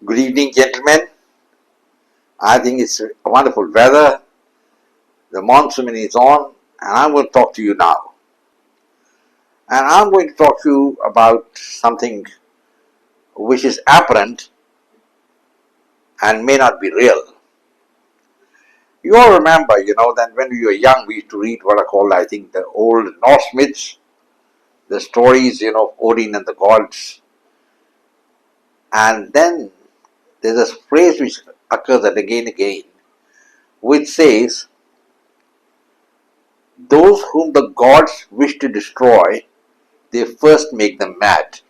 Good evening, gentlemen. I think it's wonderful weather. The monsoon is on, and I'm going to talk to you now. And I'm going to talk to you about something which is apparent and may not be real. You all remember, that when we were young, we used to read what are called, I think, the old Norse myths, the stories, of Odin and the gods. And then there's a phrase which occurs again and again, which says, those whom the gods wish to destroy, they first make them mad.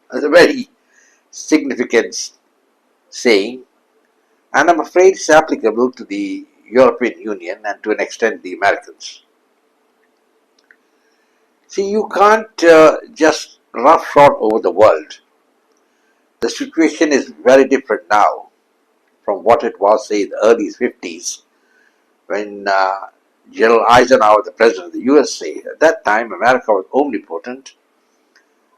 That's a very significant saying, and I'm afraid it's applicable to the European Union and to an extent the Americans. See, you can't just roughshod over the world. The situation is very different now from what it was, say, in the early 50s when General Eisenhower, the president of the USA, at that time America was omnipotent,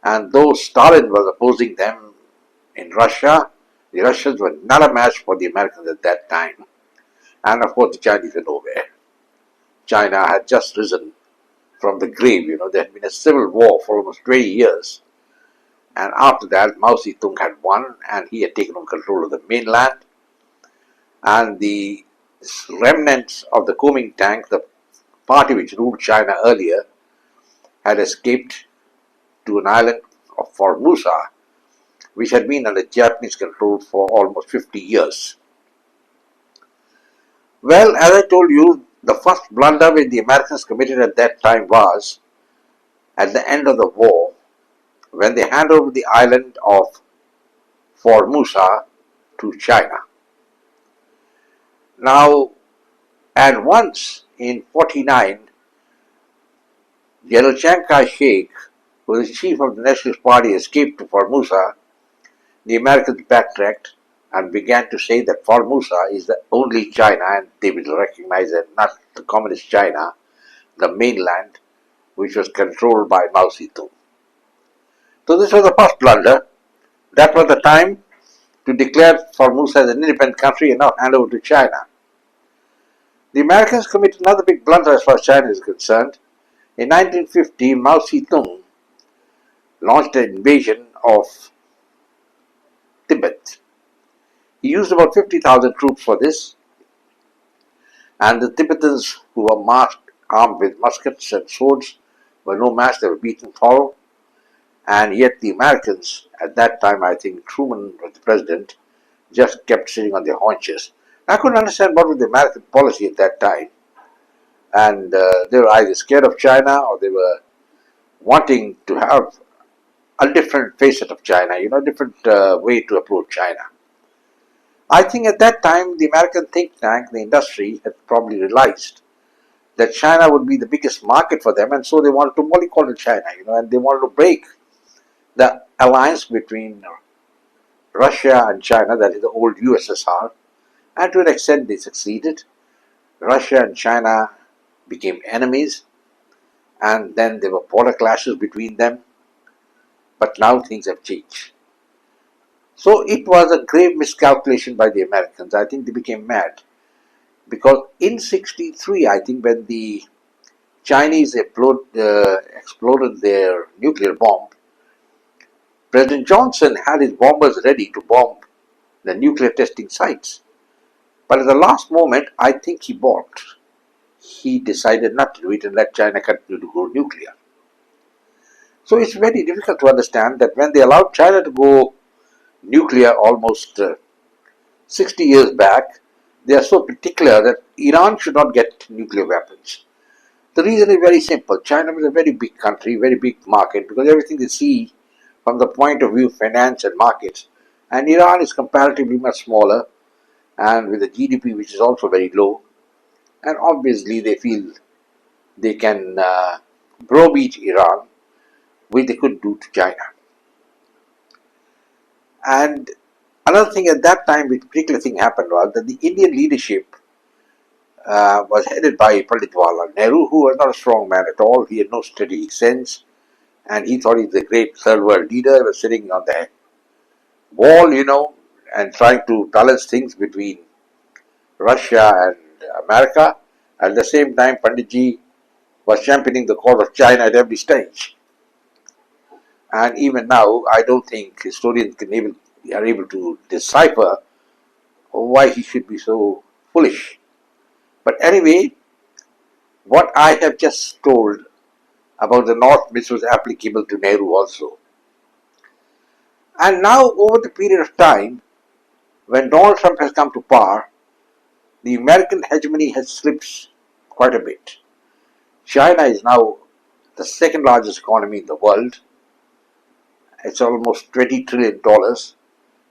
and though Stalin was opposing them in Russia, the Russians were not a match for the Americans at that time. And of course, the Chinese were nowhere. China had just risen from the grave. There had been a civil war for almost 20 years. And after that, Mao Zedong had won, and he had taken on control of the mainland. And the remnants of the Kuomintang, the party which ruled China earlier, had escaped to an island of Formosa, which had been under Japanese control for almost 50 years. Well, as I told you, the first blunder which the Americans committed at that time was, at the end of the war, when they handed over the island of Formosa to China. Now, at once in 1949, General Chiang Kai-shek, who was the chief of the Nationalist Party, escaped to Formosa. The Americans backtracked and began to say that Formosa is the only China, and they will recognize that not the communist China, the mainland, which was controlled by Mao Zedong. So this was the first blunder. That was the time to declare Formosa as an independent country and not hand over to China. The Americans committed another big blunder as far as China is concerned. In 1950, Mao Zedong launched an invasion of Tibet. He used about 50,000 troops for this, and the Tibetans, who were armed with muskets and swords, were no match. They were beaten hollow, and yet the Americans, at that time, I think Truman was the president, just kept sitting on their haunches. I couldn't understand what was the American policy at that time, and they were either scared of China or they were wanting to have a different facet of China, a different way to approach China. I think at that time, the American think tank, the industry, had probably realized that China would be the biggest market for them, and so they wanted to mollycoddle China, and they wanted to break the alliance between Russia and China, that is the old USSR, and to an extent they succeeded. Russia and China became enemies, and then there were border clashes between them, but now things have changed. So it was a grave miscalculation by the Americans. I think they became mad. Because in 1963, I think, when the Chinese exploded their nuclear bomb, President Johnson had his bombers ready to bomb the nuclear testing sites. But at the last moment, I think he balked. He decided not to do it and let China continue to go nuclear. So it's very difficult to understand that when they allowed China to go nuclear almost 60 years back, they are so particular that Iran should not get nuclear weapons. The reason is very simple. China is a very big country, very big market, because everything they see from the point of view of finance and markets. And Iran is comparatively much smaller, and with a GDP which is also very low. And obviously they feel they can browbeat Iran, which they could do to China. And another thing at that time, which particular thing happened, was that the Indian leadership was headed by Pandit Jawaharlal Nehru, who was not a strong man at all. He had no steady sense, and he thought he was a great third world leader. He was sitting on the wall, and trying to balance things between Russia and America. At the same time, Panditji was championing the cause of China at every stage. And even now, I don't think historians are able to decipher why he should be so foolish. But anyway, what I have just told about the North, which was applicable to Nehru also. And now, over the period of time, when Donald Trump has come to power, the American hegemony has slipped quite a bit. China is now the second largest economy in the world. It's almost $20 trillion.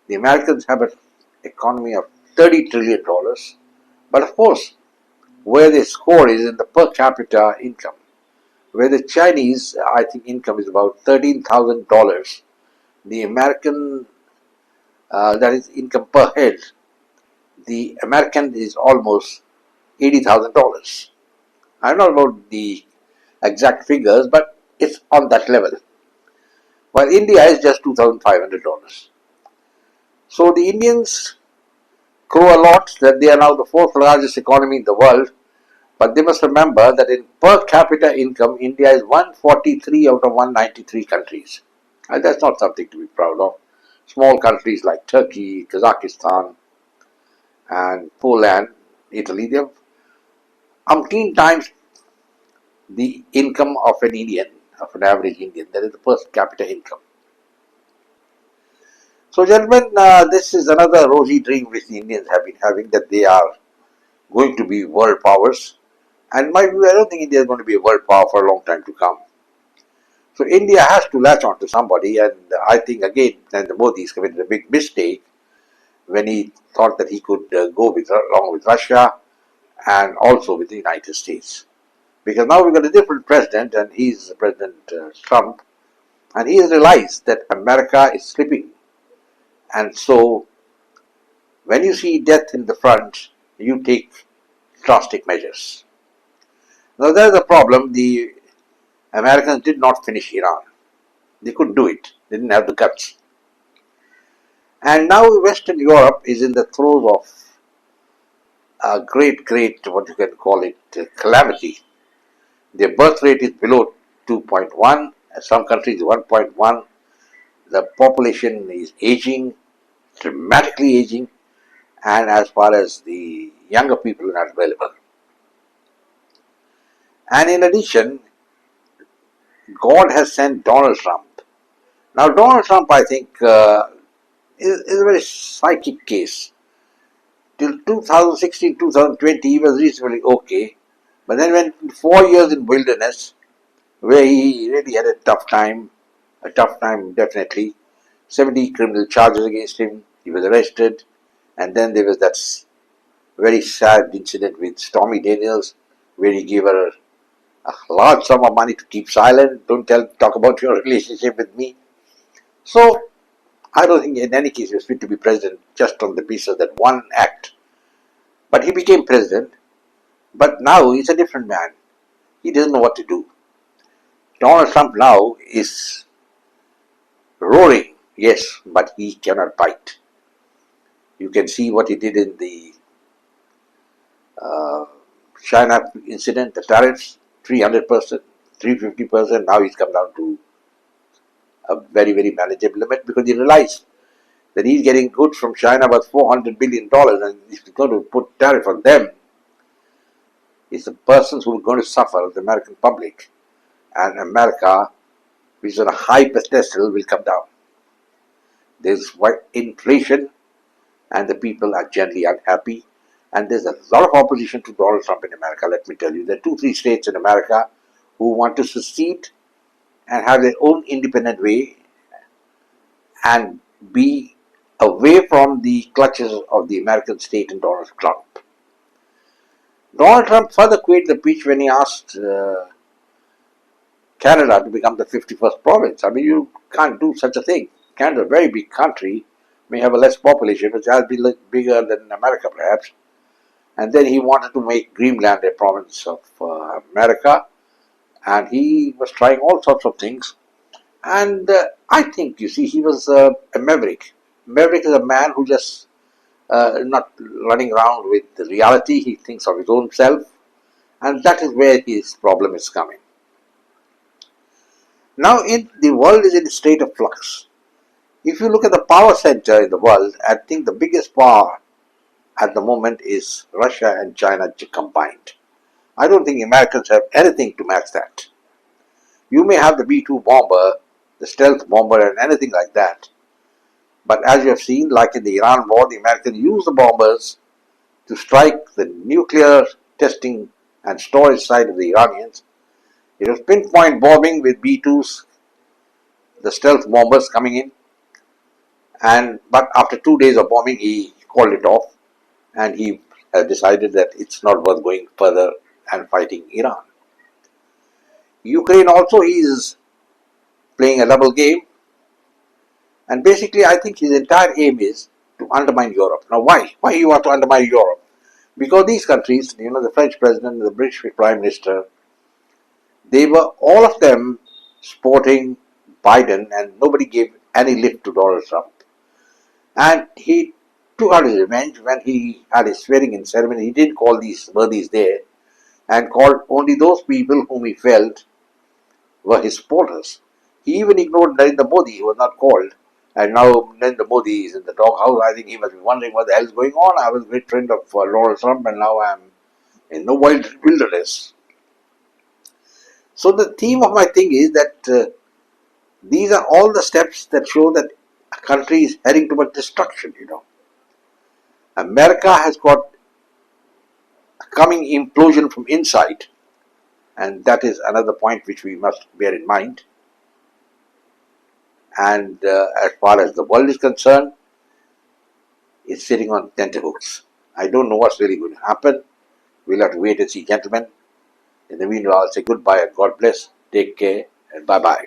The Americans have an economy of $30 trillion. But of course, where they score is in the per capita income, where the Chinese, I think, income is about $13,000. The American, that is income per head, the American is almost $80,000. I don't know about the exact figures, but it's on that level. While India is just $2,500. So the Indians crow a lot that they are now the fourth largest economy in the world, but they must remember that in per capita income, India is 143 out of 193 countries. And that's not something to be proud of. Small countries like Turkey, Kazakhstan, and Poland, Italy, they have umpteen times the income of an Indian, of an average Indian, that is the per capita income. So, gentlemen, this is another rosy dream which the Indians have been having, that they are going to be world powers. And in my view, I don't think India is going to be a world power for a long time to come. So, India has to latch on to somebody, and I think again, Narendra Modi has committed a big mistake when he thought that he could go along with Russia and also with the United States. Because now we've got a different president, and he's President Trump, and he has realized that America is slipping. And so, when you see death in the front, you take drastic measures. Now, there's a problem. The Americans did not finish Iran. They couldn't do it. They didn't have the guts. And now Western Europe is in the throes of a great, what you can call it, calamity. Their birth rate is below 2.1. Some countries 1.1. The population is aging, dramatically aging, and as far as the younger people are not available. And in addition, God has sent Donald Trump. Now, Donald Trump, I think, is a very psychic case. Till 2016, 2020, he was reasonably okay. But then went 4 years in wilderness, where he really had a tough time definitely. 70 criminal charges against him. He was arrested. And then there was that very sad incident with Stormy Daniels, where he gave her a large sum of money to keep silent. Don't talk about your relationship with me. So, I don't think in any case he was fit to be president just on the basis of that one act. But he became president. But now he's a different man. He doesn't know what to do. Donald Trump now is roaring, yes, but he cannot bite. You can see what he did in the China incident, the tariffs, 300%, 350%. Now he's come down to a very, very manageable limit because he realized that he's getting goods from China worth $400 billion, and if he's going to put tariff on them, it's the persons who are going to suffer, the American public, and America, which is on a high pedestal, will come down. There's inflation, and the people are generally unhappy, and there's a lot of opposition to Donald Trump in America, let me tell you. There are 2-3 states in America who want to secede and have their own independent way and be away from the clutches of the American state and Donald Trump. Donald Trump further quaked the pitch when he asked Canada to become the 51st province. I mean, you can't do such a thing. Canada is a very big country, may have a less population, but it has been bigger than America perhaps. And then he wanted to make Greenland a province of America, and he was trying all sorts of things. And I think, you see, he was a maverick. Maverick is a man who just not running around with the reality. He thinks of his own self, and that is where his problem is coming. Now, the world is in a state of flux. If you look at the power center in the world, I think the biggest power at the moment is Russia and China combined. I don't think Americans have anything to match that. You may have the B-2 bomber, the stealth bomber, and anything like that. But as you have seen, like in the Iran war, the Americans used the bombers to strike the nuclear testing and storage site of the Iranians. It was pinpoint bombing with B-2s, the stealth bombers coming in. But after 2 days of bombing, he called it off, and he decided that it's not worth going further and fighting Iran. Ukraine also, he is playing a double game, and basically I think his entire aim is to undermine Europe. Now why? Why you want to undermine Europe? Because these countries, the French president, the British prime minister, they were all of them supporting Biden, and nobody gave any lift to Donald Trump. And he took out his revenge when he had his swearing-in ceremony. He didn't call these worthies there, and called only those people whom he felt were his supporters. He even ignored Narendra Modi, he was not called. And now Narendra Modi is in the doghouse. I think he must be wondering what the hell is going on. I was a great friend of Donald Trump, and now I am in the wilderness. So the theme of my thing is that these are all the steps that show that a country is heading towards destruction, America has got a coming implosion from inside, and that is another point which we must bear in mind. And as far as the world is concerned, it's sitting on tenterhooks. I don't know what's really going to happen. We'll have to wait and see, gentlemen. In the meanwhile, I'll say goodbye and God bless. Take care and bye-bye.